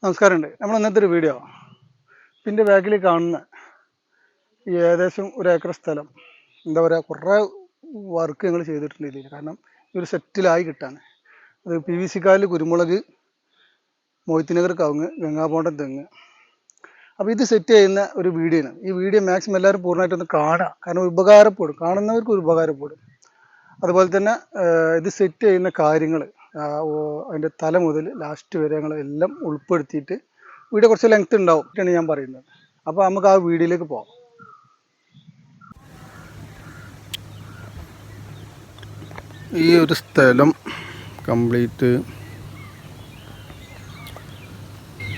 നമസ്കാരമുണ്ട്. നമ്മൾ ഇന്നത്തെ ഒരു വീഡിയോ പിന്നെ ബാക്കിൽ കാണുന്ന ഈ ഏകദേശം 1 ഏക്കർ സ്ഥലം എന്താ പറയുക, കുറേ വർക്ക് ഞങ്ങൾ ചെയ്തിട്ടുണ്ട് ഇതിൽ. കാരണം ഈ ഒരു സെറ്റിലായി കിട്ടാൻ അത് PVC കായൽ, കുരുമുളക്, മൊയ്ത്തുനഗർ കവുങ്ങ്, ഗംഗാപോണ്ടം തെങ്ങ്. അപ്പോൾ ഇത് സെറ്റ് ചെയ്യുന്ന ഒരു വീഡിയോ ആണ്. ഈ വീഡിയോ മാക്സിമം എല്ലാവരും പൂർണ്ണമായിട്ടൊന്ന് കാണുക, കാരണം ഉപകാരപ്പെടും, കാണുന്നവർക്ക് ഉപകാരപ്പെടും. അതുപോലെ തന്നെ ഇത് സെറ്റ് ചെയ്യുന്ന കാര്യങ്ങൾ അതിൻ്റെ തല മുതൽ ലാസ്റ്റ് വരെ ഞങ്ങൾ എല്ലാം ഉൾപ്പെടുത്തിയിട്ട് വീഡിയോ കുറച്ച് ലെങ്ത് ഉണ്ടാവും എന്നാണ് ഞാൻ പറയുന്നത്. അപ്പോൾ നമുക്ക് ആ വീഡിയോയിലേക്ക് പോകാം. ഈ ഒരു സ്ഥലം കംപ്ലീറ്റ്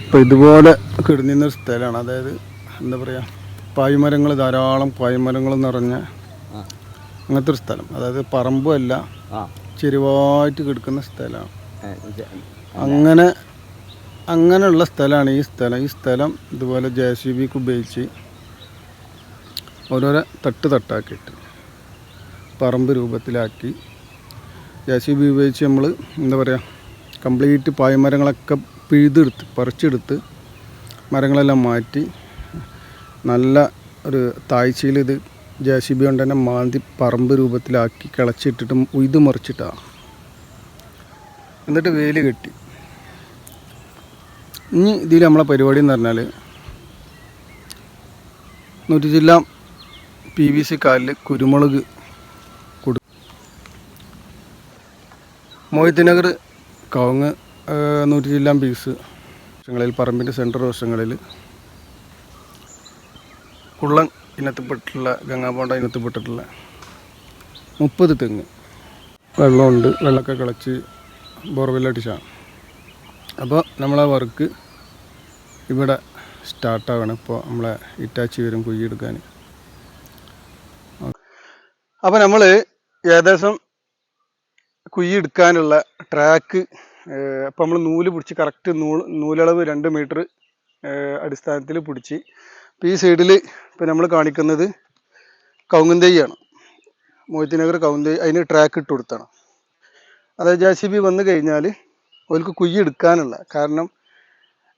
ഇപ്പോൾ ഇതുപോലെ കിടന്നിരുന്നൊരു സ്ഥലമാണ്. അതായത് എന്താ പറയുക, പായ്മരങ്ങൾ, ധാരാളം പായ്മരങ്ങൾ നിറഞ്ഞ അങ്ങനത്തെ ഒരു സ്ഥലം. അതായത് പറമ്പുമല്ല, ചെരുവായിട്ട് കിടക്കുന്ന സ്ഥലമാണ്. അങ്ങനെയുള്ള സ്ഥലമാണ് ഈ സ്ഥലം. ഈ സ്ഥലം ഇതുപോലെ JCB ഉപയോഗിച്ച് ഓരോരോ തട്ടാക്കിയിട്ട് പറമ്പ് രൂപത്തിലാക്കി JCB ഉപയോഗിച്ച് നമ്മൾ എന്താ പറയുക, കംപ്ലീറ്റ് പായ്മരങ്ങളൊക്കെ പറിച്ചെടുത്ത് മരങ്ങളെല്ലാം മാറ്റി നല്ല ഒരു താഴ്ചയിൽ ഇത് JCB കൊണ്ട് തന്നെ മാന്തി പറമ്പ് രൂപത്തിലാക്കി കിളച്ചിട്ടിട്ടും ഉയ്ത് മറിച്ചിട്ടാണ്. എന്നിട്ട് വേലി കെട്ടി. ഇനി ഇതിൽ നമ്മളെ പരിപാടി എന്ന് പറഞ്ഞാൽ 100 ജില്ല PVC കാലിൽ കുരുമുളക് മൊയ്ത്തുനഗർ കവുങ്ങ് 100 ജില്ല പീസ് വശങ്ങളിൽ, പറമ്പിൻ്റെ സെൻറ്റർ വശങ്ങളിൽ കുള്ളൻ ഇനത്തിൽപ്പെട്ടിട്ടുള്ള, ഗംഗാപോണ്ട ഇനത്തിൽപ്പെട്ടിട്ടുള്ള 30 തെങ്ങ്. വെള്ളമുണ്ട്, വെള്ളമൊക്കെ കിളച്ച് ബോർവെല്ലടിച്ചാണ്. അപ്പോൾ നമ്മളെ വർക്ക് ഇവിടെ സ്റ്റാർട്ടാവാണ്. ഇപ്പോൾ നമ്മളെ ഇറ്റാച്ചി വരും കുഴിയെടുക്കാൻ. അപ്പോൾ നമ്മൾ ഏകദേശം കുഴിയെടുക്കാനുള്ള ട്രാക്ക് അപ്പോൾ നമ്മൾ നൂല് പിടിച്ച് കറക്റ്റ് നൂലളവ് 2 മീറ്റർ അടിസ്ഥാനത്തിൽ പിടിച്ച്. ഇപ്പോൾ ഈ സൈഡിൽ ഇപ്പോൾ നമ്മൾ കാണിക്കുന്നത് കവുങ്ങുംതൈയാണ്, മൊയ്ത്തുനഗർ കവുങ്ങുംതൈ. അതിന് ട്രാക്ക് ഇട്ട് കൊടുത്താണ്. അതായത് JCB വന്നു കഴിഞ്ഞാൽ അവർക്ക് കുഴിയെടുക്കാനുള്ള, കാരണം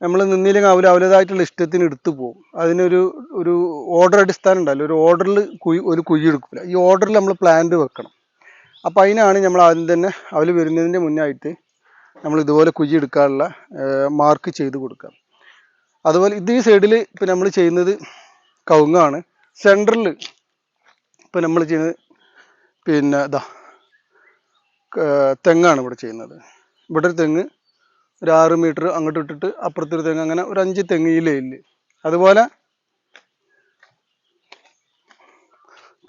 നമ്മൾ നിന്നില്ലെങ്കിൽ അവരുടേതായിട്ടുള്ള ഇഷ്ടത്തിന് എടുത്തു പോകും. അതിനൊരു ഓർഡർ അടിസ്ഥാനം ഉണ്ടല്ലോ, ഒരു ഓർഡറിൽ ഒരു കുഴിയെടുക്കില്ല. ഈ ഓർഡറിൽ നമ്മൾ പ്ലാന്റ് വെക്കണം. അപ്പോൾ അതിനാണ് നമ്മൾ ആദ്യം തന്നെ അവർ വരുന്നതിൻ്റെ മുന്നായിട്ട് നമ്മൾ ഇതുപോലെ കുഴിയെടുക്കാനുള്ള മാർക്ക് ചെയ്ത് കൊടുക്കുക. അതുപോലെ ഇത് ഈ സൈഡിൽ ഇപ്പോൾ നമ്മൾ ചെയ്യുന്നത് കവുങ്ങാണ്. സെൻറ്ററിൽ ഇപ്പോൾ നമ്മൾ ചെയ്യുന്നത് പിന്നെ തെങ്ങാണ് ഇവിടെ ചെയ്യുന്നത്. ഇവിടെ ഒരു തെങ്ങ് ഒരു 6 മീറ്റർ അങ്ങോട്ട് ഇട്ടിട്ട് അപ്പുറത്തൊരു തെങ്ങ്, അങ്ങനെ ഒരു 5 തെങ്ങ് ഈ ലൈനിൽ. അതുപോലെ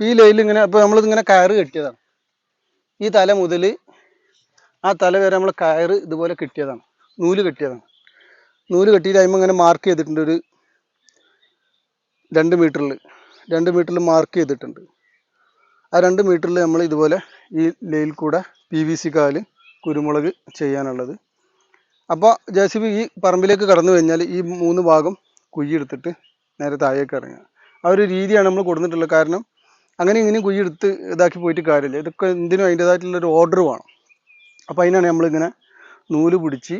ഈ ലൈനിൽ ഇങ്ങനെ ഇപ്പോൾ നമ്മളിതിങ്ങനെ കയറ് കെട്ടിയതാണ്. ഈ തല മുതൽ ആ തല വരെ നമ്മൾ കയറ് ഇതുപോലെ കെട്ടിയതാണ്, നൂല് കെട്ടിയതാണ്. നൂല് കെട്ടിയിട്ട് അതിന്മേൽ ഇങ്ങനെ മാർക്ക് ചെയ്തിട്ടുണ്ട്. ഒരു 2 മീറ്ററിൽ മാർക്ക് ചെയ്തിട്ടുണ്ട്. ആ 2 മീറ്ററിൽ നമ്മൾ ഇതുപോലെ ഈ ലൈനിൽ കൂടെ PVC കാല്, കുരുമുളക് ചെയ്യാനുള്ളത്. അപ്പോൾ JCB ഈ പറമ്പിലേക്ക് കടന്നു കഴിഞ്ഞാൽ ഈ 3 ഭാഗം കുഴിയെടുത്തിട്ട് നേരെ താഴേക്ക് ഇറങ്ങുക. ആ ഒരു രീതിയാണ് നമ്മൾ കൊടുത്തിട്ടുള്ളത്. കാരണം അങ്ങനെ ഇങ്ങനെ കുഴിയെടുത്ത് ഇതാക്കി പോയിട്ട് കാര്യമില്ല. ഇതൊക്കെ എന്തിനും അതിൻ്റേതായിട്ടുള്ളൊരു ഓർഡർ വേണം. അപ്പോൾ അതിനാണ് നമ്മളിങ്ങനെ നൂല് പിടിച്ച്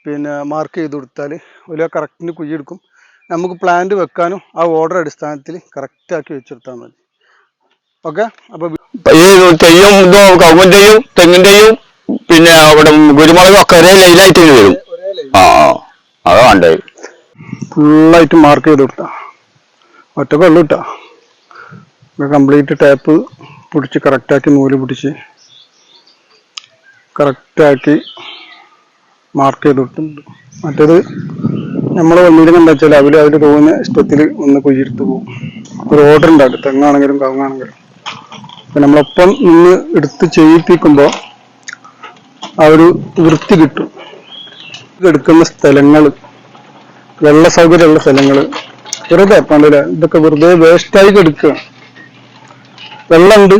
പിന്നെ മാർക്ക് ചെയ്ത് കൊടുത്താൽ ഒരു കറക്റ്റിന് കുഴിയെടുക്കും. നമുക്ക് പ്ലാന്റ് വെക്കാനും ആ ഓർഡർ അടിസ്ഥാനത്തിൽ കറക്റ്റാക്കി വെച്ചെടുത്താൽ മതി. ഓക്കെ. അപ്പോൾ ഈ തെയ്യും കവുങ്ങിന്റെയും തെങ്ങിന്റെയും പിന്നെ അവിടെ കുരുമുളകും ഒക്കെ ഒരേ ലൈനായിട്ട് വരും. അതാ വേണ്ടത്. ഫുള്ളായിട്ട് മാർക്ക് ചെയ്ത് കൊടുത്താ ഒറ്റക്ക് ഉള്ളു കിട്ടാ. കംപ്ലീറ്റ് ടാപ്പ് പിടിച്ച് കറക്റ്റാക്കി നൂല് പിടിച്ച് കറക്റ്റാക്കി മാർക്ക് ചെയ്ത് കൊടുത്തിട്ടുണ്ട്. മറ്റേത് നമ്മൾ വന്നിരുന്ന എന്താ വെച്ചാൽ അതിൽ തോന്നുന്ന ഇഷ്ടത്തിൽ ഒന്ന് കുഴിയെടുത്ത് പോകും. ഒരു ഓർഡർ ഉണ്ടാകും, തെങ്ങാണെങ്കിലും കവുങ്ങാണെങ്കിലും. അപ്പം നമ്മളൊപ്പം നിന്ന് എടുത്ത് ചെയ്യിപ്പിക്കുമ്പോൾ ആ ഒരു വൃത്തി കിട്ടും. എടുക്കുന്ന സ്ഥലങ്ങൾ, വെള്ള സൗകര്യമുള്ള സ്ഥലങ്ങൾ വെറുതെ പണ്ടില്ല, ഇതൊക്കെ വെറുതെ വേസ്റ്റായി എടുക്കുക. വെള്ളമുണ്ട്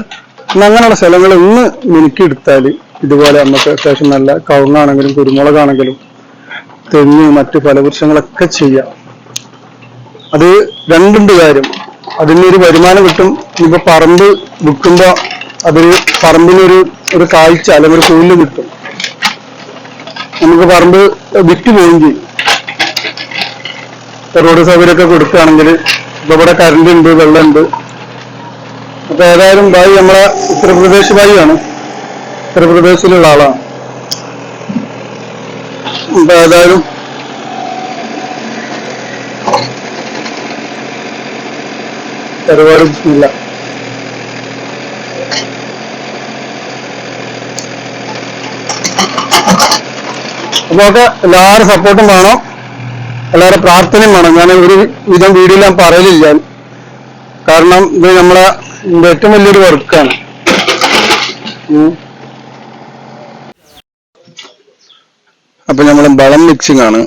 അങ്ങനെയുള്ള സ്ഥലങ്ങൾ ഒന്ന് മിനുക്കിയെടുത്താൽ ഇതുപോലെ നമുക്ക് അത്യാവശ്യം നല്ല കവുങ്ങാണെങ്കിലും കുരുമുളകാണെങ്കിലും തെങ്ങ്, മറ്റ് ഫലവൃക്ഷങ്ങളൊക്കെ ചെയ്യാം. അത് രണ്ടുണ്ട് കാര്യം. അതിനൊരു വരുമാനം കിട്ടും. ഇപ്പൊ പറമ്പ് വിൽക്കുമ്പോ അതൊരു പറമ്പിനൊരു കാഴ്ച അല്ലെങ്കിൽ ഒരു കൂലിന് കിട്ടും. നമുക്ക് പറമ്പ് വിറ്റ് പോവുകയും ചെയ്യും. റോഡ് സൗകര്യമൊക്കെ കൊടുക്കുകയാണെങ്കിൽ ഇപ്പൊ ഇവിടെ കറണ്ട് ഉണ്ട്, വെള്ളമുണ്ട്. അപ്പൊ ഏതായാലും ഭായി നമ്മളെ ഉത്തർപ്രദേശ് ഭായിയാണ്, ഉത്തർപ്രദേശിലുള്ള ആളാണ്. അപ്പൊ ഏതായാലും പരിപാടി ഇല്ല. അപ്പൊ ഒക്കെ എല്ലാവരും സപ്പോർട്ടും വേണം, എല്ലാവരുടെ പ്രാർത്ഥനയും വേണം. ഞാൻ ഒരു വിധം വീഡിയോയിൽ ഞാൻ പറയലില്ല, കാരണം ഇത് നമ്മളെ ഏറ്റവും വലിയൊരു വർക്കാണ്. അപ്പൊ നമ്മൾ വളം മിക്സിംഗ് ആണ്.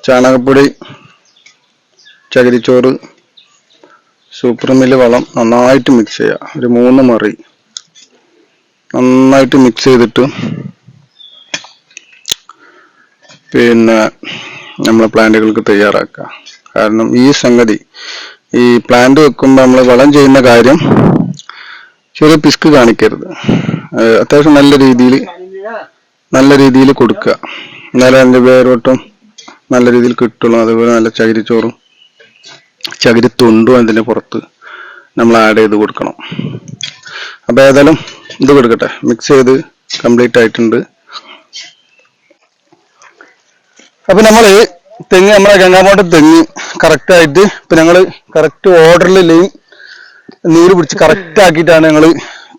ചാണകപ്പൊടി, ചകിരിച്ചോറ്, സൂപ്പർ മില്ല് വളം നന്നായിട്ട് മിക്സ് ചെയ്യുക. ഒരു 3 മറി നന്നായിട്ട് മിക്സ് ചെയ്തിട്ട് പിന്നെ നമ്മളെ പ്ലാന്റുകൾക്ക് തയ്യാറാക്കുക. കാരണം ഈ സംഗതി, ഈ പ്ലാന്റ് വെക്കുമ്പോൾ നമ്മൾ വളം ചെയ്യുന്ന കാര്യം ചെറിയ പിസ്ക് കാണിക്കരുത്. അത്യാവശ്യം നല്ല രീതിയിൽ കൊടുക്കുക, എന്നാലും അതിൻ്റെ വേരോട്ടും നല്ല രീതിയിൽ കിട്ടുള്ളൂ. അതുപോലെ നല്ല ചകിരിച്ചോറും ചകിരിത്തൊണ്ടും അതിൻ്റെ പുറത്ത് നമ്മൾ ആഡ് ചെയ്ത് കൊടുക്കണം. അപ്പൊ ഏതായാലും ഇത് കൊടുക്കട്ടെ, മിക്സ് ചെയ്ത് കംപ്ലീറ്റ് ആയിട്ടുണ്ട്. അപ്പൊ നമ്മള് തെങ്ങ്, നമ്മളെ ഗംഗാമോട്ട തെങ്ങ് കറക്റ്റ് ആയിട്ട് ഇപ്പൊ ഞങ്ങള് കറക്റ്റ് ഓർഡറിൽ നീര് പിടിച്ച് കറക്റ്റ് ആക്കിയിട്ടാണ് ഞങ്ങള്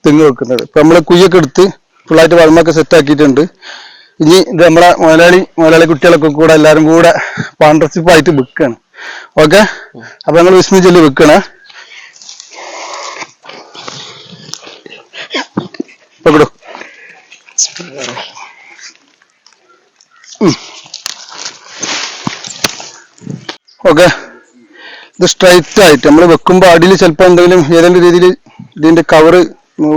തെങ്ങ് വെക്കുന്നത്. ഇപ്പൊ നമ്മള് കുയ്യൊക്കെ എടുത്ത് ഫുള്ളായിട്ട് വളമൊക്കെ സെറ്റ് ആക്കിയിട്ടുണ്ട്. ഇനി ഇത് നമ്മളെ മുതലാളി കുട്ടികളൊക്കെ കൂടെ എല്ലാരും കൂടെ പാർട്ണർഷിപ്പ് ആയിട്ട് വെക്കാണ്. ഓക്കെ, അപ്പൊ ഞങ്ങൾ വിസ്മി ചൊല്ലി വെക്കണേ. ഓക്കെ, ഇത് സ്ട്രൈറ്റ് ആയിട്ട് നമ്മൾ വെക്കുമ്പോൾ അടിയിൽ ചിലപ്പോൾ എന്തെങ്കിലും ഏതെങ്കിലും രീതിയിൽ ഇതിന്റെ കവറ്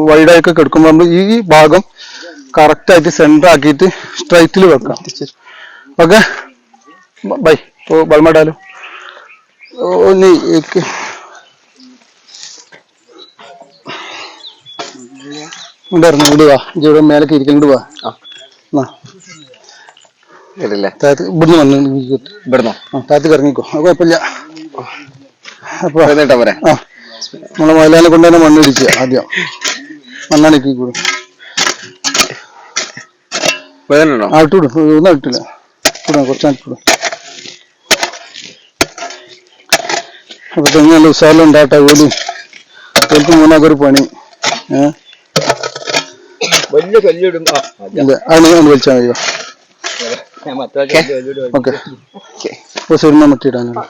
വൈഡായൊക്കെ കിടക്കുമ്പോൾ നമ്മൾ ഈ ഭാഗം കറക്റ്റ് ആയിട്ട് സെന്റർ ആക്കിയിട്ട് സ്ട്രൈറ്റിൽ വെക്കാം. Okay bye. ഓ ബൾമടാലോ നീ ഉണ്ടായിരുന്നു ഇടുക, ഇവിടെ മേലൊക്കെ ഇരിക്കാൻ ഇടുക. ഇവിടുന്ന് വന്ന് ഇവിടുന്നോ താഴത്തേക്ക് ഇറങ്ങിക്കോ, അത് കുഴപ്പമില്ല. അപ്പൊ നമ്മളെ മയിലാനെ കൊണ്ട് തന്നെ മണ്ണിടിക്കുക. ആദ്യം മണ്ണാണിക്കി കൂടും, ആട്ടിവിടും, ഒന്നും ആയിട്ടില്ല, കൂടാ കുറച്ചാട്ടിവിടും. അപ്പൊ തെങ്ങ് നല്ല ഉത്സാഹം ഉണ്ടാട്ടെ. ഓൽക്ക് മൂന്നാക്കൊരു പണി. അതിന് വിളിച്ചാൽ മതിയോ? ഓക്കെ, സിനിമ മറ്റിയിടാനാണ്.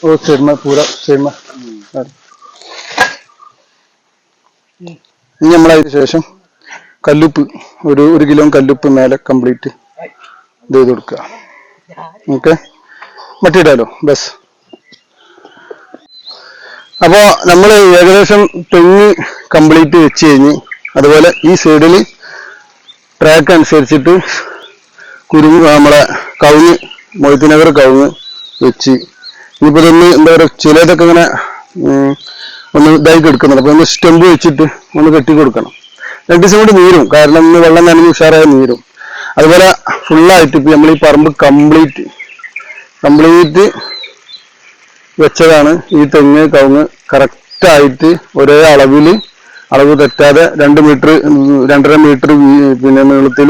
ഓ സിനിമ പൂര സിനിമ. ഇനി നമ്മളതിന് ശേഷം കല്ലുപ്പ്, ഒരു കിലോ കല്ലുപ്പ് മേലെ കംപ്ലീറ്റ് ഇത് ചെയ്ത് കൊടുക്കുക. ഓക്കെ, മറ്റിയിടാലോ ബസ്. അപ്പോ നമ്മൾ ഏകദേശം തെങ്ങ് കംപ്ലീറ്റ് വെച്ച് കഴിഞ്ഞ്, അതുപോലെ ഈ സൈഡിൽ ട്രാക്ക് അനുസരിച്ചിട്ട് നമ്മളെ കവുങ്ങ്, മൊയ്ത്തുനഗർ കവുങ്ങ് വെച്ച് ഇനിയിപ്പോ ഇതൊന്ന് എന്താ പറയുക, ചിലതൊക്കെ ഇങ്ങനെ ഒന്ന് ഇതായി എടുക്കുന്നുണ്ട്. അപ്പൊ ഒന്ന് സ്റ്റെമ്പ് വെച്ചിട്ട് ഒന്ന് കെട്ടി കൊടുക്കണം. 2 ദിവസം കൊണ്ട് നീരും, കാരണം ഇന്ന് വെള്ളം നനഞ്ഞ് ഉഷാറായി നീരും. അതുപോലെ ഫുള്ളായിട്ട് ഇപ്പൊ നമ്മൾ ഈ പറമ്പ് കംപ്ലീറ്റ് വെച്ചതാണ്. ഈ തെങ്ങ് കവുങ്ങ് കറക്റ്റ് ആയിട്ട് ഒരേ അളവ് തെറ്റാതെ 2 മീറ്റർ 2.5 മീറ്റർ പിന്നെ നീളത്തിൽ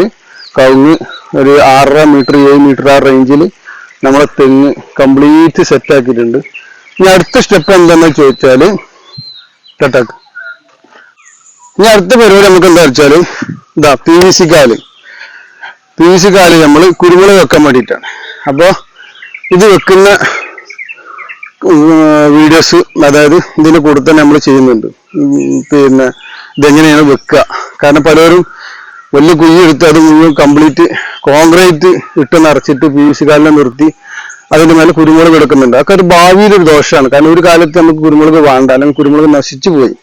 കവുങ്ങ്, ഒരു 6.5 മീറ്റർ 7 മീറ്റർ ആ റേഞ്ചിൽ നമ്മളെ തെങ്ങ് കംപ്ലീറ്റ് സെറ്റ് ആക്കിയിട്ടുണ്ട്. ഇനി അടുത്ത സ്റ്റെപ്പ് എന്താണെന്ന് ചോദിച്ചാല് കേട്ടാക്ക്, ഇനി അടുത്ത പരിപാടി നമുക്ക് എന്താ വെച്ചാല് ഇതാ PVC കാല് നമ്മൾ കുരുമുളക് വെക്കാൻ വേണ്ടിയിട്ടാണ്. അപ്പൊ ഇത് വെക്കുന്ന വീഡിയോസ്, അതായത് ഇതിന്റെ കൂടെ തന്നെ നമ്മൾ ചെയ്യുന്നുണ്ട്. പിന്നെ ഇതെങ്ങനെയാണ് വെക്കുക, കാരണം പലരും വലിയ കുഴി എടുത്ത് അത് മുഴുവൻ കംപ്ലീറ്റ് കോൺക്രീറ്റ് ഇട്ട് നിറച്ചിട്ട് PVC കാലിനെ നിർത്തി അതിന്റെ മേലെ കുരുമുളക് എടുക്കുന്നുണ്ട്. അതൊക്കെ ഒരു ഭാവിയിലൊരു ദോഷമാണ്. കാരണം ഒരു കാലത്ത് നമുക്ക് കുരുമുളക് വേണ്ട, അല്ലെങ്കിൽ കുരുമുളക് നശിച്ചു പോയി.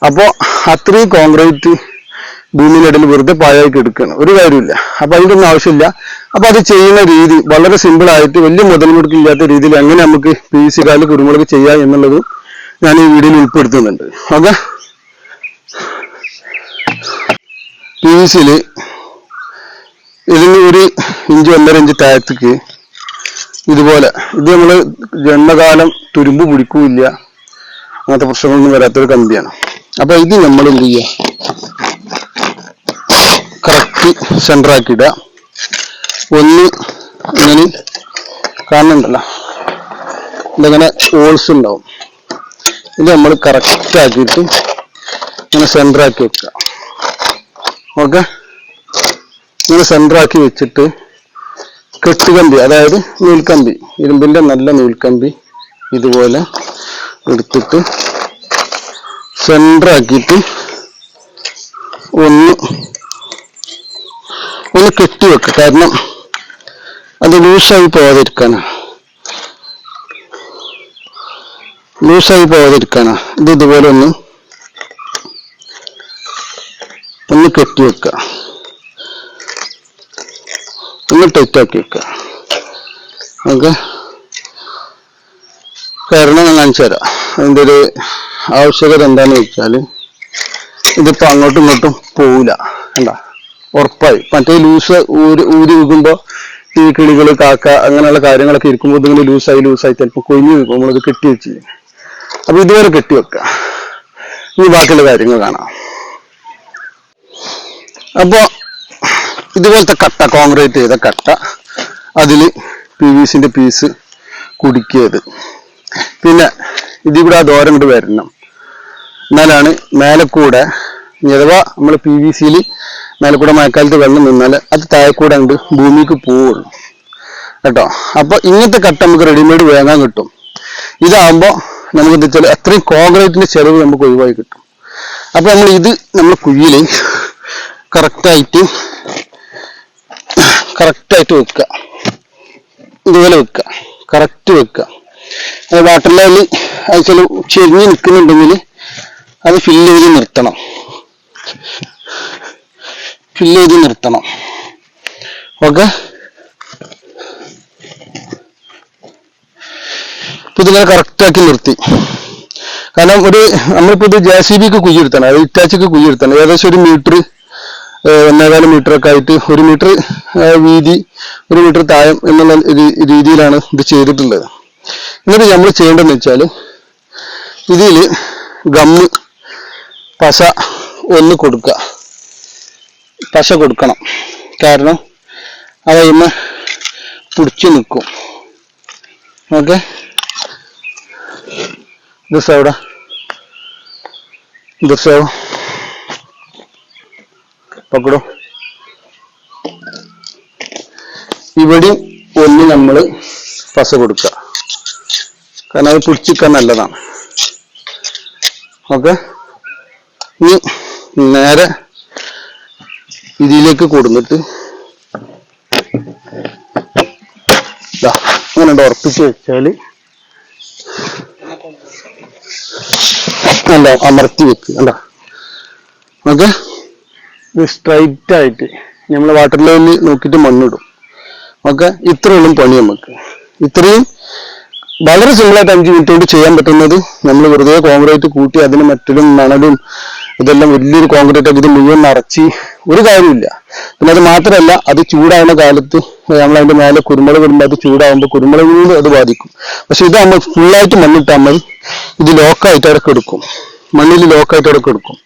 അപ്പോ അത്രയും കോൺക്രീറ്റ് ഭൂമിയിലിടയിൽ വെറുതെ പായായി എടുക്കുകയാണ്, ഒരു കാര്യമില്ല. അപ്പൊ അതിന്റെ ഒന്നും ആവശ്യമില്ല. അപ്പൊ അത് ചെയ്യുന്ന രീതി വളരെ സിമ്പിൾ ആയിട്ട് വലിയ മുതൽ മുടക്കില്ലാത്ത രീതിയിൽ എങ്ങനെ നമുക്ക് PVC കാലിൽ കുരുമുളക് ചെയ്യാം എന്നുള്ളത് ഞാൻ ഈ വീഡിയോയിൽ ഉൾപ്പെടുത്തുന്നുണ്ട്. ഓക്കെ, PVC-ല് ഇതിന് 1 ഇഞ്ച് 1.5 ഇഞ്ച് താഴത്തേക്ക് ഇതുപോലെ, ഇത് നമ്മള് ജന്മകാലം തുരുമ്പ് പിടിക്കൂല്ല, അങ്ങനത്തെ പ്രശ്നങ്ങളൊന്നും വരാത്തൊരു കമ്പിയാണ്. അപ്പൊ ഇത് നമ്മൾ എന്ത് ചെയ്യുക, കറക്റ്റ് സെന്റർ ആക്കി ഇടുക. ഒന്ന് ഇങ്ങനെ കാണുന്നുണ്ടല്ലോ, ഇതങ്ങനെ ഹോൾസ് ഉണ്ടാവും. ഇത് നമ്മൾ കറക്റ്റ് ആക്കിയിട്ട് ഇങ്ങനെ സെന്റർ ആക്കി വെക്കുക. ഓക്കെ, ഇങ്ങനെ സെന്റർ ആക്കി വെച്ചിട്ട് കെട്ടുകമ്പി, അതായത് നൂൽക്കമ്പി, ഇരുമ്പിന്റെ നല്ല നൂൽക്കമ്പി ഇതുപോലെ എടുത്തിട്ട് സെന്റർ ആക്കിയിട്ട് ഒന്ന് കെട്ടി വെക്കുക. കാരണം അത് ലൂസായി പോകാതിരിക്കാനാണ്, ഇത് ഇതുപോലെ ഒന്ന് കെട്ടി വെക്കുക, ഒന്ന് ടൈറ്റാക്കി വെക്കുക. ഓക്കെ, കാരണം ഞാൻ കാണിച്ചു തരാം അതിൻ്റെ ഒരു ആവശ്യകത എന്താന്ന് വെച്ചാല്, ഇതിപ്പോ അങ്ങോട്ടും ഇങ്ങോട്ടും പോവില്ല, കണ്ട ഉറപ്പായി. മറ്റേ ലൂസ് ഊരി വെക്കുമ്പോ ഈ കിളികള് കാക്ക അങ്ങനെയുള്ള കാര്യങ്ങളൊക്കെ ഇരിക്കുമ്പോൾ ഇതിങ്ങനെ ലൂസായി ചിലപ്പോൾ കൊഴിഞ്ഞു വെക്കും നമ്മളിത് കെട്ടി വെച്ച്. അപ്പൊ ഇതുവരെ കെട്ടി വെക്കുക. ഇനി ബാക്കിയുള്ള കാര്യങ്ങൾ കാണാം. അപ്പൊ ഇതുപോലത്തെ കട്ട, കോൺക്രീറ്റ് ചെയ്ത കട്ട, അതില് PVC-ന്റെ പീസ് കുടുക്കിയത്, പിന്നെ ഇതിവിടെ ആ ദോരം കൊണ്ട് വരണം, എന്നാലാണ് മേലെക്കൂടെ, അഥവാ നമ്മൾ PVC-ൽ മേലെക്കൂടെ മഴക്കാലത്ത് വെള്ളം നിന്നാൽ അത് താഴെക്കൂടെ ഉണ്ട് ഭൂമിക്ക് പോവുള്ളൂ കേട്ടോ. അപ്പൊ ഇങ്ങനത്തെ കട്ട നമുക്ക് റെഡിമെയ്ഡ് വാങ്ങാൻ കിട്ടും. ഇതാകുമ്പോൾ നമുക്ക് എന്താ വെച്ചാൽ അത്രയും കോൺക്രീറ്റിന്റെ ചെലവ് നമുക്ക് ഒഴിവായി കിട്ടും. അപ്പൊ നമ്മൾ കുഴിയില് കറക്റ്റായിട്ട് വെക്കുക, ഇതുപോലെ വെക്കുക, കറക്റ്റ് വെക്കുക. വാട്ടർ ലെവൽ അത് ചില ചെരിഞ്ഞ് നിൽക്കുന്നുണ്ടെങ്കിൽ അത് ഫില്ല് ചെയ്ത് നിർത്തണം. ഓക്കെ, ഇതിങ്ങനെ കറക്റ്റാക്കി നിർത്തി. കാരണം നമ്മളിപ്പോ ഇത് JCB-ക്ക് കുഴിയെടുത്തണം, അത് ഇറ്റാച്ചിക്ക് കുഴിയെടുത്തണം. ഏകദേശം 1 മീറ്റർ 1.25 മീറ്ററൊക്കെ ആയിട്ട്, 1 മീറ്റർ വീതി 1 മീറ്റർ താഴം എന്നുള്ള രീതിയിലാണ് ഇത് ചെയ്തിട്ടുള്ളത്. എന്നിട്ട് നമ്മൾ ചെയ്യേണ്ടതെന്ന് വെച്ചാൽ ഇതില് ഗമ്മ് പശ ഒന്ന് കൊടുക്കുക, പശ കൊടുക്കണം. കാരണം അതമ്മ പിടിച്ചു നിൽക്കും. ഓക്കെ, പക്കടോ, ഇവിടെ ഒന്ന് നമ്മള് പശ കൊടുക്കുക, കാരണം അത് പിടിച്ചിക്കാൻ നല്ലതാണ്. ഓക്കെ, ഇനി നേരെ ഇതിലേക്ക് കൊടുത്തിട്ട് അങ്ങനെ ഉറപ്പിച്ച് വെച്ചാല് അല്ല അമർത്തി വെക്കുക. അല്ല ഓക്കെ, സ്ട്രൈറ്റ് ആയിട്ട് നമ്മൾ വാട്ടർ ലെവലിൽ നോക്കിയിട്ട് മണ്ണിടും. ഓക്കെ, ഇത്രയുള്ള പണി നമുക്ക്. ഇത്രയും വളരെ സിമ്പിളായിട്ട് 5 മിനിറ്റ് കൊണ്ട് ചെയ്യാൻ പറ്റുന്നത്. നമ്മൾ വെറുതെ കോൺക്രീറ്റ് കൂട്ടി അതിന് മറ്റൊരു മണലും ഇതെല്ലാം വലിയൊരു കോൺക്രീറ്റ് ആക്കി ഇത് മുഴുവൻ നിറച്ച് ഒരു കാര്യമില്ല. പിന്നെ അത് മാത്രമല്ല, അത് ചൂടാവുന്ന കാലത്ത് നമ്മൾ അതിന്റെ മേലെ കുരുമുളക് ഇടുമ്പോൾ അത് ചൂടാവുമ്പോൾ കുരുമുളകിനോട് അത് ബാധിക്കും. പക്ഷെ ഇതാകുമ്പോൾ ഫുള്ളായിട്ട് മണ്ണിട്ടാൽ മതി, ഇത് ലോക്കായിട്ട് അവിടെ എടുക്കും, മണ്ണിൽ ലോക്കായിട്ട് അവിടെ എടുക്കും.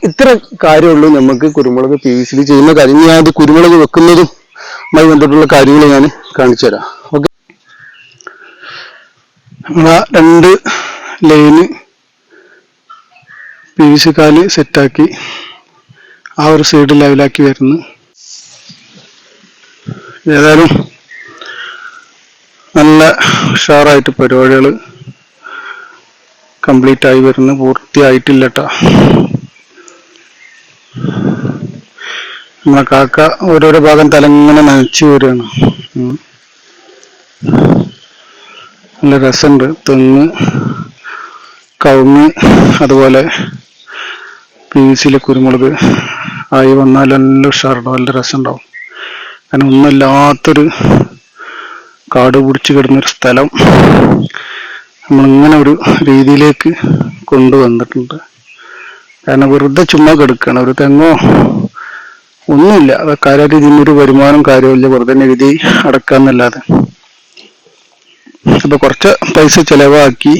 ഇത്ര കാര്യമുള്ളൂ നമുക്ക് കുരുമുളക് PVC-ൽ ചെയ്യുന്ന കാര്യം. ഞാൻ അത് കുരുമുളക് വെക്കുന്നതുമായി ബന്ധപ്പെട്ടുള്ള കാര്യങ്ങൾ ഞാൻ കാണിച്ചു തരാം. ഓക്കെ, 2 ലൈന് PVC കാല് സെറ്റാക്കി ആ ഒരു സൈഡ് ലെവലാക്കി വരുന്നു. ഏതായാലും നല്ല ഉഷാറായിട്ട് പരിപാടികൾ കംപ്ലീറ്റ് ആയി വരുന്നു, പൂർത്തിയായിട്ടില്ല കേട്ടോ. നമ്മളെ കാക്ക ഓരോരോ ഭാഗം തലങ്ങനെ നനച്ചു വരികയാണ്. നല്ല രസമുണ്ട്. തെങ്ങ്, കവുങ്ങ്, അതുപോലെ PVC കുരുമുളക് ആയി വന്നാൽ നല്ല ഉഷാറുണ്ടാവും, നല്ല രസമുണ്ടാവും. കാരണം ഒന്നുമില്ലാത്തൊരു കാട് പിടിച്ച് കിടന്നൊരു സ്ഥലം നമ്മളിങ്ങനെ ഒരു രീതിയിലേക്ക് കൊണ്ടുവന്നിട്ടുണ്ട്. കാരണം വെറുതെ ചുമ്മാ കിടക്കുകയാണ്, ഒരു തെങ്ങോ ഒന്നുമില്ല. അത് കാര്യമായിട്ട് ഇതിനൊരു വരുമാനം കാര്യമില്ല, വെറുതെ എഴുതി അടക്കാന്നല്ലാതെ. അപ്പൊ കുറച്ച് പൈസ ചെലവാക്കി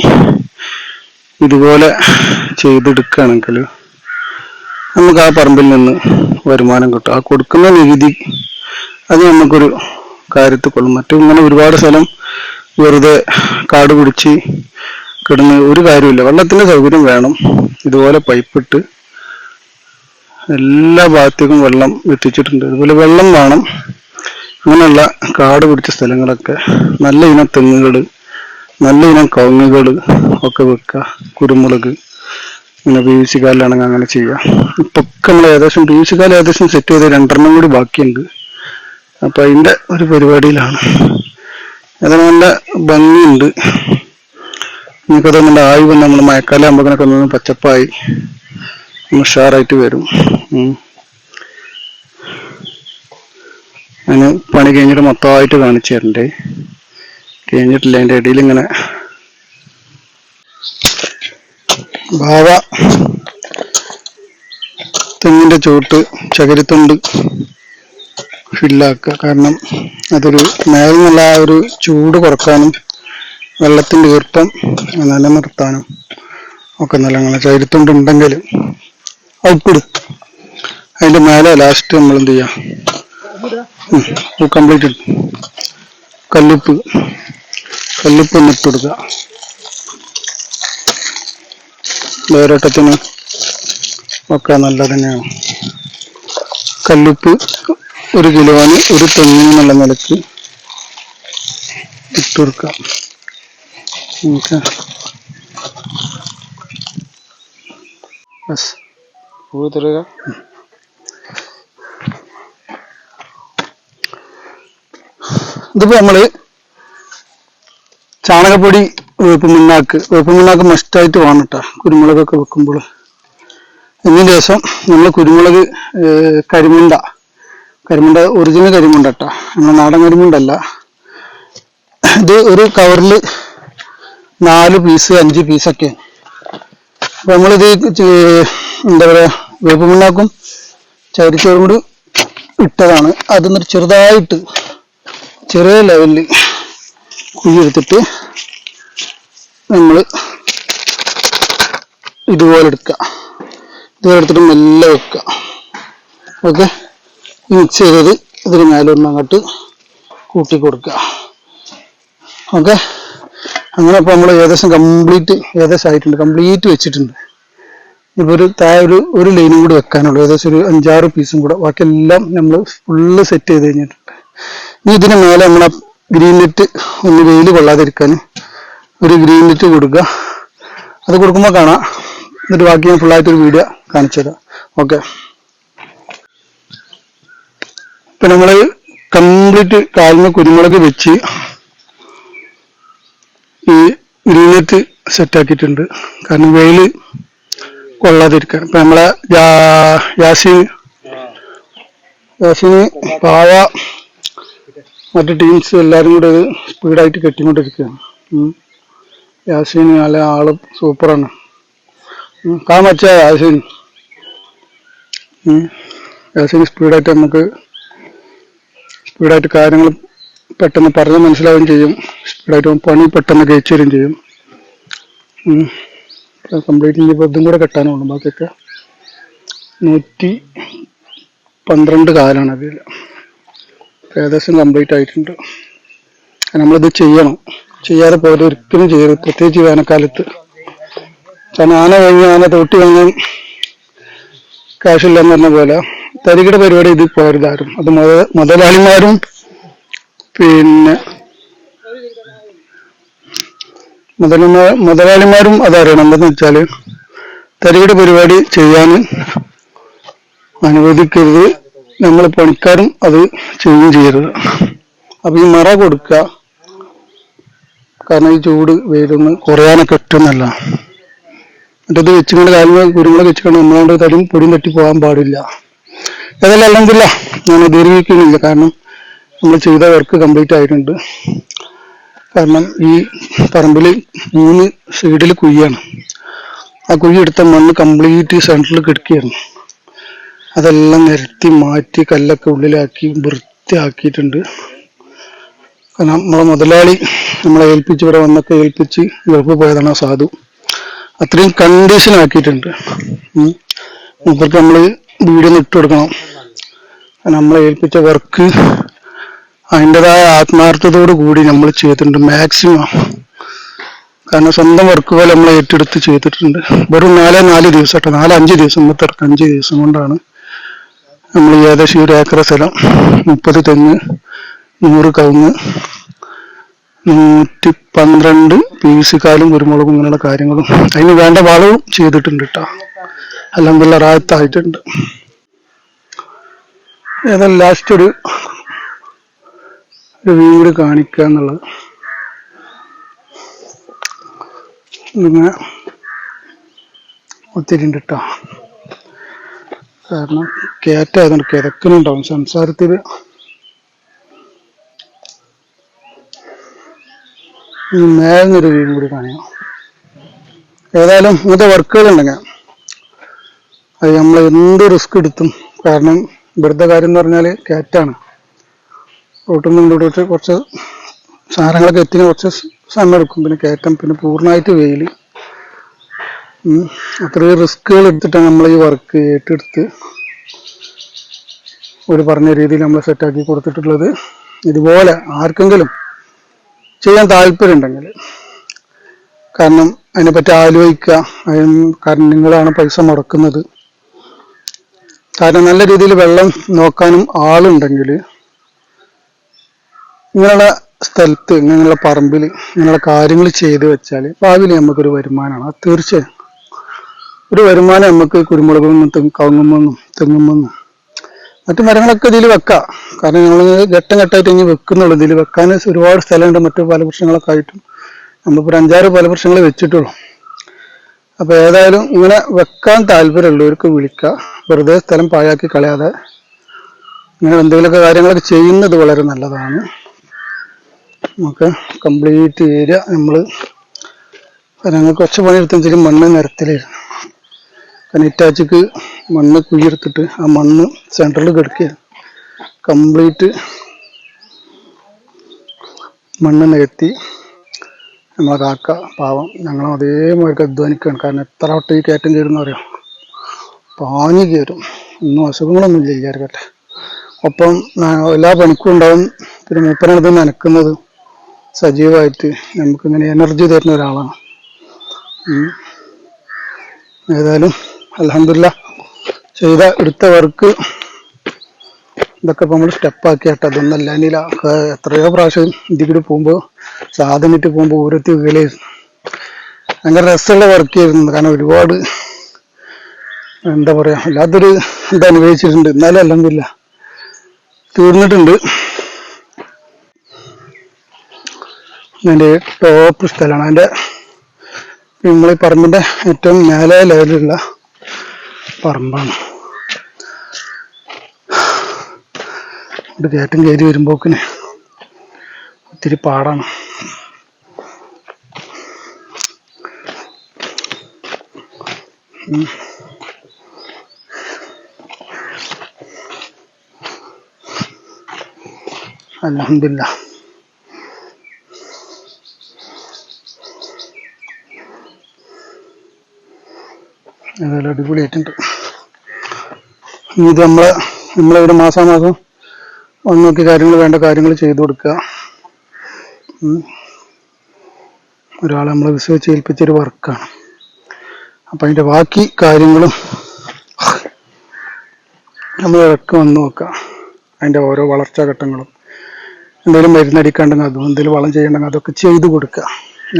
ഇതുപോലെ ചെയ്തെടുക്കുകയാണെങ്കിൽ നമുക്ക് ആ പറമ്പിൽ നിന്ന് വരുമാനം കിട്ടും. ആ കൊടുക്കുന്ന നികുതി അത് നമുക്കൊരു കാര്യത്തിൽ കൊള്ളും. മറ്റും ഇങ്ങനെ ഒരുപാട് സ്ഥലം വെറുതെ കാട് പിടിച്ച് കിടന്ന് ഒരു കാര്യമില്ല. വെള്ളത്തിന്റെ സൗകര്യം വേണം. ഇതുപോലെ പൈപ്പിട്ട് എല്ലാ ഭാഗത്തേക്കും വെള്ളം എത്തിച്ചിട്ടുണ്ട്. അതുപോലെ വെള്ളം വേണം. അങ്ങനെയുള്ള കാട് പിടിച്ച സ്ഥലങ്ങളൊക്കെ നല്ല ഇനം തെങ്ങുകൾ, നല്ല ഇനം കവുങ്ങുകൾ ഒക്കെ വെക്കുക. കുരുമുളക് ഇങ്ങനെ PVC കാലിലാണെങ്കിൽ അങ്ങനെ ചെയ്യാം. ഇപ്പൊക്കെ നമ്മൾ ഏകദേശം PVC കാലം ഏകദേശം സെറ്റ് ചെയ്ത് 2 കൂടി ബാക്കിയുണ്ട്. അപ്പൊ അതിന്റെ ഒരു പരിപാടിയിലാണ്. അത് നല്ല ഭംഗിയുണ്ട്. നമുക്കത് നല്ല ആയി വന്ന് നമ്മൾ മഴക്കാലം ആകുമ്പോഴൊക്കെ ഒന്ന് പച്ചപ്പായി ഉഷാറായിട്ട് വരും. അതിന് പണി കഴിഞ്ഞിട്ട് മൊത്തമായിട്ട് കാണിച്ചു തരണ്ടേ, കഴിഞ്ഞിട്ടില്ല. അതിന്റെ ഇടയിൽ ഇങ്ങനെ ഭാവ തെങ്ങിന്റെ ചുവട്ട് ചകിരിത്തൊണ്ട് ഫില്ലാക്കുക. കാരണം അതൊരു മേലിൽ നിന്നുള്ള ആ ഒരു ചൂട് കുറക്കാനും വെള്ളത്തിന്റെ ഈർപ്പം നിലനിർത്താനും ഒക്കെ നല്ല ചകിരിത്തൊണ്ട് ഉണ്ടെങ്കിൽ ഔപ്പിടും. അതിന്റെ മേലെ ലാസ്റ്റ് നമ്മൾ എന്ത് ചെയ്യാം, കംപ്ലീറ്റ് കല്ലുപ്പ് ഒന്ന് ഇട്ട് കൊടുക്കുക. വേരോട്ടത്തിന് ഒക്കെ നല്ലത് തന്നെയാണ്. കല്ലുപ്പ് 1 കിലോന് 1 തെങ്ങിന് എന്നുള്ള നിലക്ക് ഇട്ട് കൊടുക്കുക. ഇതിപ്പോ നമ്മള് ചാണകപ്പൊടി, വേപ്പ് മുന്നാക്ക് മസ്റ്റായിട്ട് വേണം കേട്ടോ കുരുമുളകൊക്കെ വെക്കുമ്പോൾ. അതിന് ശേഷം നമ്മൾ കുരുമുളക് കരിമുണ്ട ഒറിജിനൽ കരിമുണ്ട കേട്ടോ, നമ്മൾ നാടൻ കരിമുണ്ടല്ല. ഇത് ഒരു കവറിൽ 4 പീസ് 5 പീസൊക്കെ. അപ്പൊ നമ്മളിത് എന്താ പറയാ, വേപ്പ് മുന്നാക്കും ചരിച്ചോറും കൂടി ഇട്ടതാണ്. അതെന്നിട്ട് ചെറുതായിട്ട് ചെറിയ ലെവലിൽ കുഴിയെടുത്തിട്ട് നമ്മൾ ഇതുപോലെ എടുത്തിട്ട് മെല്ലെ വെക്കുക. ഓക്കെ, മിക്സ് ചെയ്തത് ഇതിന് മേലെ ഒന്ന് അങ്ങോട്ട് കൂട്ടി കൊടുക്കുക. ഓക്കെ, അങ്ങനെ ഇപ്പോൾ നമ്മൾ ഏകദേശം ആയിട്ടുണ്ട്, കംപ്ലീറ്റ് വെച്ചിട്ടുണ്ട്. ഇപ്പോൾ താഴെ ഒരു ലൈനും കൂടി വെക്കാനുള്ളൂ, ഏകദേശം ഒരു 5-6 പീസും കൂടെ. ബാക്കിയെല്ലാം നമ്മൾ ഫുള്ള് സെറ്റ് ചെയ്ത് കഴിഞ്ഞിട്ടുണ്ട്. ഇനി ഇതിന് മേലെ നമ്മളെ ഗ്രീൻ നെറ്റ് ഒന്ന് വെയിൽ കൊള്ളാതിരിക്കാൻ ഒരു ഗ്രീൻ നെറ്റ് കൊടുക്കുക. അത് കൊടുക്കുമ്പോൾ കാണാം. എന്നിട്ട് ബാക്കി ഞാൻ ഫുള്ളായിട്ടൊരു വീഡിയോ കാണിച്ചു തരാം. ഓക്കെ, ഇപ്പൊ നമ്മൾ കംപ്ലീറ്റ് കാലിന് കുരുമുളക് വെച്ച് ഈ ഗ്രീൻ നെറ്റ് സെറ്റാക്കിയിട്ടുണ്ട്. കാരണം വെയിൽ കൊള്ളാതിരിക്കാൻ. ഇപ്പൊ നമ്മളെ യാസീന് പാവ മറ്റു ടീംസ് എല്ലാവരും കൂടെ ഇത് സ്പീഡായിട്ട് കെട്ടിക്കൊണ്ടിരിക്കുകയാണ്. യാസീൻ നല്ല ആള് സൂപ്പറാണ്. കാമച്ച യാസീൻ സ്പീഡായിട്ട് കാര്യങ്ങൾ പെട്ടെന്ന് പറഞ്ഞ് മനസ്സിലാവുകയും ചെയ്യും. സ്പീഡായിട്ട് പണി പെട്ടെന്ന് കഴിച്ചു തരികയും ചെയ്യും. കംപ്ലീറ്റ് ഇനിയിപ്പോൾ ഇതും കൂടെ കെട്ടാനുള്ളൂ. ബാക്കിയൊക്കെ 112 കാലാണ് അതിൽ. ഏകദേശം കംപ്ലീറ്റ് ആയിട്ടുണ്ട്. നമ്മളിത് ചെയ്യാതെ പോലെ ഒരിക്കലും ചെയ്യരുത്, പ്രത്യേകിച്ച് വേനൽക്കാലത്ത്. കാരണം ആന തോട്ടി വാങ്ങാൻ കാശില്ലെന്ന് പറഞ്ഞ പോലെ തരികിട പരിപാടി ഇത് പോരുതാരും. അത് മുതലാളിമാരും പിന്നെ മുതലാളിമാരും അതറിയണം. എന്താന്ന് വെച്ചാല് തരികിട പരിപാടി ചെയ്യാൻ അനുവദിക്കരുത്. നമ്മൾ പണിക്കാരും അത് ചെയ്യുകയും ചെയ്യരുത്. അപ്പൊ ഈ മറ കൊടുക്കുക. കാരണം ഈ ചൂട് വെയിലൊന്ന് കുറയാനൊക്കെ ഏറ്റവും നല്ല. മറ്റേത് വെച്ചുകൊണ്ട് കാര്യങ്ങൾ കുരുമുളക് വെച്ചുകൊണ്ട് നമ്മളോട് തരും പൊടിയും തട്ടി പോകാൻ പാടില്ല. ഏതായാലും അല്ലെങ്കില്ല ഞാൻ ദീർഘിക്കുന്നില്ല, കാരണം നമ്മൾ ചെയ്ത വർക്ക് കംപ്ലീറ്റ് ആയിട്ടുണ്ട്. കാരണം ഈ പറമ്പിൽ 3 സൈഡിൽ കുഴിയാണ്. ആ കുഴി എടുത്ത മണ്ണ് കംപ്ലീറ്റ് സെൻട്രൽ കിടക്കുകയായിരുന്നു. അതെല്ലാം നിരത്തി മാറ്റി കല്ലൊക്കെ ഉള്ളിലാക്കി വൃത്തിയാക്കിയിട്ടുണ്ട്. കാരണം നമ്മളെ മുതലാളി നമ്മളെ ഏൽപ്പിച്ച് ഇവിടെ വന്നൊക്കെ ഏൽപ്പിച്ച് ഗൾഫ് പോയതാണ് സാധു. അത്രയും കണ്ടീഷൻ ആക്കിയിട്ടുണ്ട്. മൂപ്പർക്ക് നമ്മൾ വീഡിയോ ഇട്ട് കൊടുക്കണം. നമ്മളെ ഏൽപ്പിച്ച വർക്ക് അതിൻ്റെതായ ആത്മാർത്ഥതയോട് കൂടി നമ്മൾ ചെയ്തിട്ടുണ്ട് മാക്സിമം. കാരണം സ്വന്തം വർക്ക് പോലെ നമ്മൾ ഏറ്റെടുത്ത് ചെയ്തിട്ടുണ്ട്. വെറും 4 ദിവസം കേട്ടോ, 4-5 ദിവസം, 5 ദിവസം കൊണ്ടാണ് നമ്മൾ ഏകദേശം 1 ഏക്കർ സ്ഥലം, 30 തെങ്ങ്, 100 കവുങ്ങ്, 112 PVC കാലും കുരുമുളകും ഇങ്ങനെയുള്ള കാര്യങ്ങളും അതിന് വേണ്ട വളവും ചെയ്തിട്ടുണ്ട് കേട്ടോ. അൽഹംദുലില്ലാഹ് റാഹത്തായിട്ടുണ്ട്. ഏതായാലും ലാസ്റ്റ് ഒരു വീട് കാണിക്കുക എന്നുള്ളത്. ഇങ്ങനെ ഒത്തിരി ഉണ്ട് കേട്ടോ. കാരണം കയറ്റായതുകൊണ്ട് കിതക്കനുണ്ടാവും സംസാരത്തിൽ. മേൽന്നൊരു വീടും കൂടി കാണിക്കാം. ഏതായാലും ഇങ്ങനത്തെ വർക്കുകൾ ഉണ്ടെങ്കിൽ അത് നമ്മൾ എന്ത് റിസ്ക് എടുത്തും. കാരണം ഇവിടുത്തെ കാര്യം എന്ന് പറഞ്ഞാൽ കയറ്റാണ്. റോട്ടിൽ നിന്ന് കുറച്ച് സാധനങ്ങളൊക്കെ എത്തിന് കുറച്ച് സമയം എടുക്കും. പിന്നെ കയറ്റം, പിന്നെ പൂർണ്ണമായിട്ട് വെയിൽ. അത്രയും റിസ്കുകൾ എടുത്തിട്ടാണ് നമ്മൾ ഈ വർക്ക് ഏറ്റെടുത്ത് ഒരു പറഞ്ഞ രീതിയിൽ നമ്മൾ സെറ്റാക്കി കൊടുത്തിട്ടുള്ളത്. ഇതുപോലെ ആർക്കെങ്കിലും ചെയ്യാൻ താല്പര്യം ഉണ്ടെങ്കിൽ, കാരണം അതിനെപ്പറ്റി ആലോചിക്കുക. കാരണം നിങ്ങളാണ് പൈസ മുടക്കുന്നത്. കാരണം നല്ല രീതിയിൽ വെള്ളം നോക്കാനും ആളുണ്ടെങ്കിൽ ഇങ്ങനെയുള്ള സ്ഥലത്ത്, ഇങ്ങനെയുള്ള പറമ്പിൽ ഇങ്ങനെയുള്ള കാര്യങ്ങൾ ചെയ്ത് വെച്ചാൽ ഭാവിയിൽ നമുക്കൊരു വരുമാനമാണ്. അത് തീർച്ചയായും ഒരു വരുമാനം നമുക്ക് കുരുമുളകുമെന്നും കവുങ്ങുമെന്നും തെങ്ങുമെന്നും മറ്റു മരങ്ങളൊക്കെ ഇതിൽ വെക്കാം. കാരണം ഞങ്ങൾ ഘട്ടം ഘട്ടമായിട്ട് ഇനി വെക്കുന്നുള്ളൂ. ഇതിൽ വെക്കാൻ ഒരുപാട് സ്ഥലമുണ്ട്. മറ്റു ഫലവൃക്ഷങ്ങളൊക്കെ ആയിട്ടും നമ്മളിപ്പോൾ 5-6 ഫലവൃക്ഷങ്ങൾ വെച്ചിട്ടുള്ളൂ. അപ്പൊ ഏതായാലും ഇങ്ങനെ വെക്കാൻ താല്പര്യമുള്ളവർക്ക് വിളിക്കുക. വെറുതെ സ്ഥലം പാഴാക്കി കളയാതെ ഇങ്ങനെ എന്തെങ്കിലുമൊക്കെ കാര്യങ്ങളൊക്കെ ചെയ്യുന്നത് വളരെ നല്ലതാണ്. നമുക്ക് കംപ്ലീറ്റ് ഏരിയ ഞങ്ങൾ കുറച്ച് പണിയെടുത്തെങ്കിലും മണ്ണ് നിരത്തിലായിരുന്നു. കാരണം ഇറ്റാച്ചിക്ക് മണ്ണ് കുഴിയെടുത്തിട്ട് ആ മണ്ണ് സെൻട്രൽ കിടക്കുകയാണ്. കംപ്ലീറ്റ് മണ്ണ് നിരത്തി നമ്മളെ കാക്ക പാവം ഞങ്ങളും അതേമാതിരി അധ്വാനിക്കുകയാണ്. കാരണം എത്ര വട്ടം ഈ കയറ്റം കയറുന്ന പറയാം, പാഞ്ഞു കയറും. ഒന്നും അസുഖങ്ങളൊന്നും ഇല്ല വിചാരിക്കട്ടെ. ഒപ്പം എല്ലാ പണിക്കും ഉണ്ടാവും. പിന്നെ മൂപ്പനടുത്ത് നനക്കുന്നത് സജീവമായിട്ട് നമുക്കിങ്ങനെ എനർജി തരുന്ന ഒരാളാണ്. ഏതായാലും അൽഹംദുലില്ലാഹ് എടുത്ത വർക്ക് ഇതൊക്കെ ഇപ്പം നമ്മൾ സ്റ്റെപ്പാക്കിയാട്ടോ. അതൊന്നല്ല ഇനിയില്ല. എത്രയോ പ്രാവശ്യം ഇതിൽ പോകുമ്പോൾ സാധനമായിട്ട് പോകുമ്പോൾ ഓരോരുത്തർ വീഴലായിരുന്നു. ഭയങ്കര രസമുള്ള വർക്ക് ആയിരുന്നു. കാരണം ഒരുപാട് എന്താ പറയാ, അല്ലാത്തൊരു അനുഭവിച്ചിട്ടുണ്ട്. എന്നാലും അൽഹംദുലില്ലാഹ് തീർന്നിട്ടുണ്ട്. അതിൻ്റെ ടോപ്പ് സ്ഥലമാണ്. അതിൻ്റെ നമ്മൾ ഈ പറമ്പിൻ്റെ ഏറ്റവും മേലെ ലെവലിലുള്ള പറമ്പാണ്. കയറ്റം കയറി വരുമ്പോക്കിന് ഒത്തിരി പാടാണ്. അൽഹംദുലില്ലാഹ് ഏതായാലും അടിപൊളിയായിട്ടുണ്ട്. ഇത് നമ്മളിവിടെ മാസാമാസം വന്ന് നോക്കി വേണ്ട കാര്യങ്ങൾ ചെയ്തു കൊടുക്കുക. ഒരാളെ നമ്മളെ വിശ്വസിച്ച് ഏൽപ്പിച്ചൊരു വർക്കാണ്. അപ്പം അതിൻ്റെ ബാക്കി കാര്യങ്ങളും നമ്മൾ ഇടയ്ക്ക് വന്ന് നോക്കുക. അതിൻ്റെ ഓരോ വളർച്ചാ ഘട്ടങ്ങളും, എന്തെങ്കിലും മരുന്നടിക്കാണ്ടെങ്കിൽ അതും, എന്തെങ്കിലും വളം ചെയ്യണമെങ്കിൽ അതൊക്കെ ചെയ്തു കൊടുക്കുക.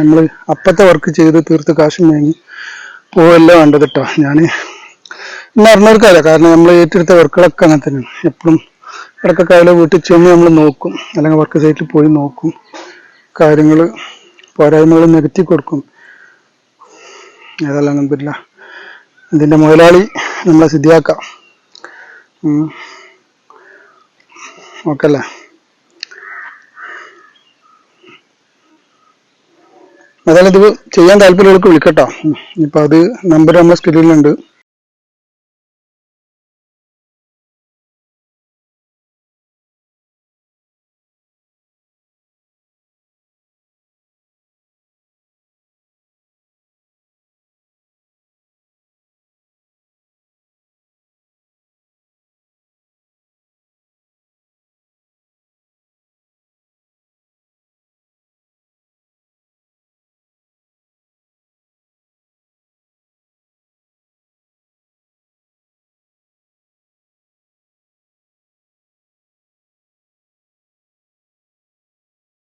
നമ്മൾ അപ്പത്തെ വർക്ക് ചെയ്ത് തീർത്ത് കാശും വാങ്ങി പോവല്ല വേണ്ടത് കേട്ടോ. ഞാൻ ഇന്ന് അറിഞ്ഞവർക്കല്ല, കാരണം നമ്മൾ ഏറ്റെടുത്ത വർക്കുകളൊക്കെ അങ്ങനെ തന്നെയാണ്. എപ്പോഴും ഇടയ്ക്കൊക്കെ അതിലെ വീട്ടിൽ ചെന്ന് നമ്മൾ നോക്കും, അല്ലെങ്കിൽ വർക്ക് സൈറ്റിൽ പോയി നോക്കും. കാര്യങ്ങൾ പോരായ്മകൾ നികത്തി കൊടുക്കും. ഏതല്ല നമ്പരില്ല. ഇതിന്റെ മുതലാളി നമ്മളെ സിദ്ധിയാക്കാം. ഓക്കെ അല്ലേ? ഏതായാലും ഇത് ചെയ്യാൻ താല്പര്യമുള്ളവർക്ക് വിളിക്കട്ടോ. ഇപ്പൊ അത് നമ്പർ നമ്മളെ സ്ക്രീനിലുണ്ട്.